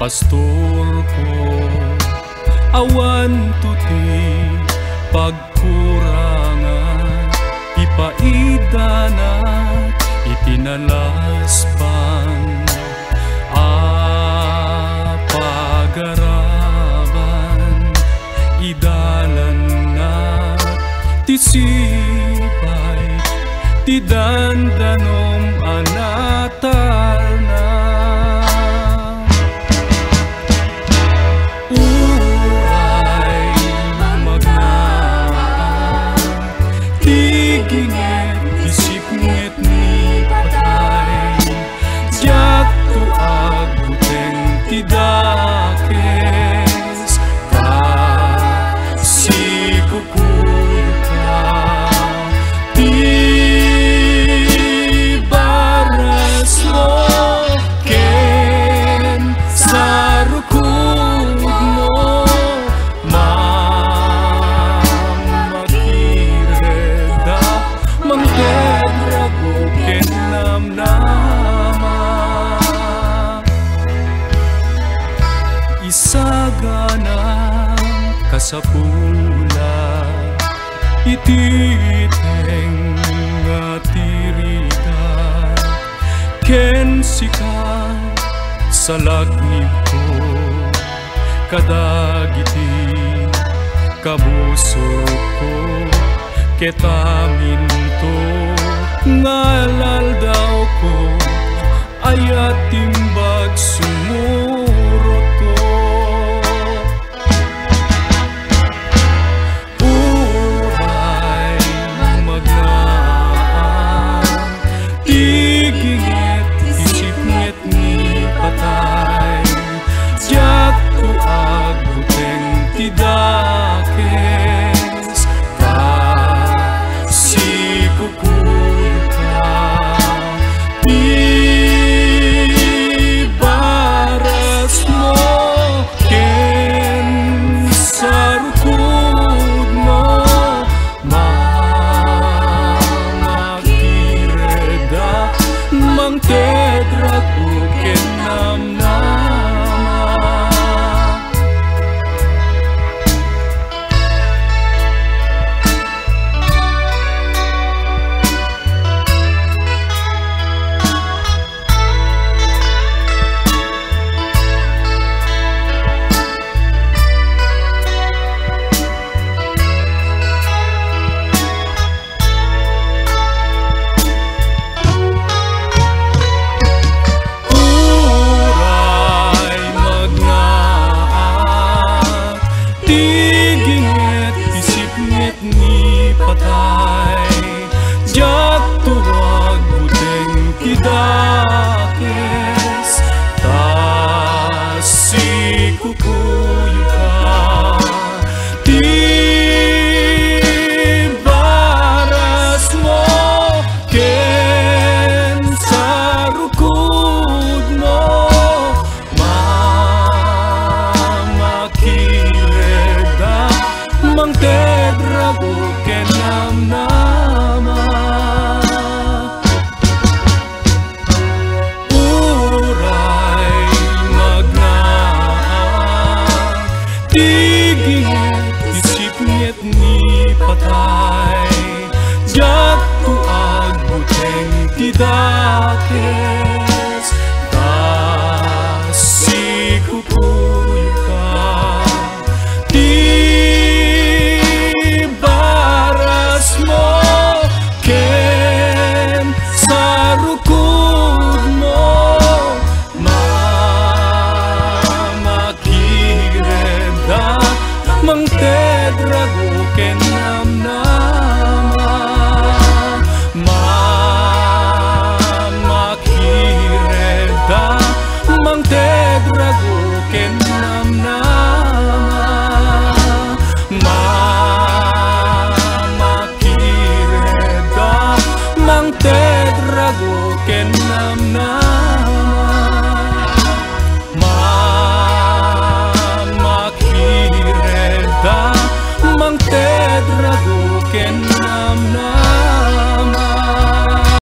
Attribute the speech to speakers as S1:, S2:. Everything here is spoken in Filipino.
S1: pastor ko, awan tuti pagkurangan, ipaidanat, ipinalaspan, apagaraban, idalan na, tisibay, tidandanom anatar na. Isaganang kasapula, ititeng nga tirida, ken sika sa lagnib ko, kadagiti kabusok ko, ketamin to ngalal daw ko, ayat timbag sumurot ko.
S2: Tidakes tasikupuyo ka, di baras mo ken sarukod mo, mamakireda mang tedrago ken namnama. Mang tedrago ken namnama, makireda mang tedrago ken namnama.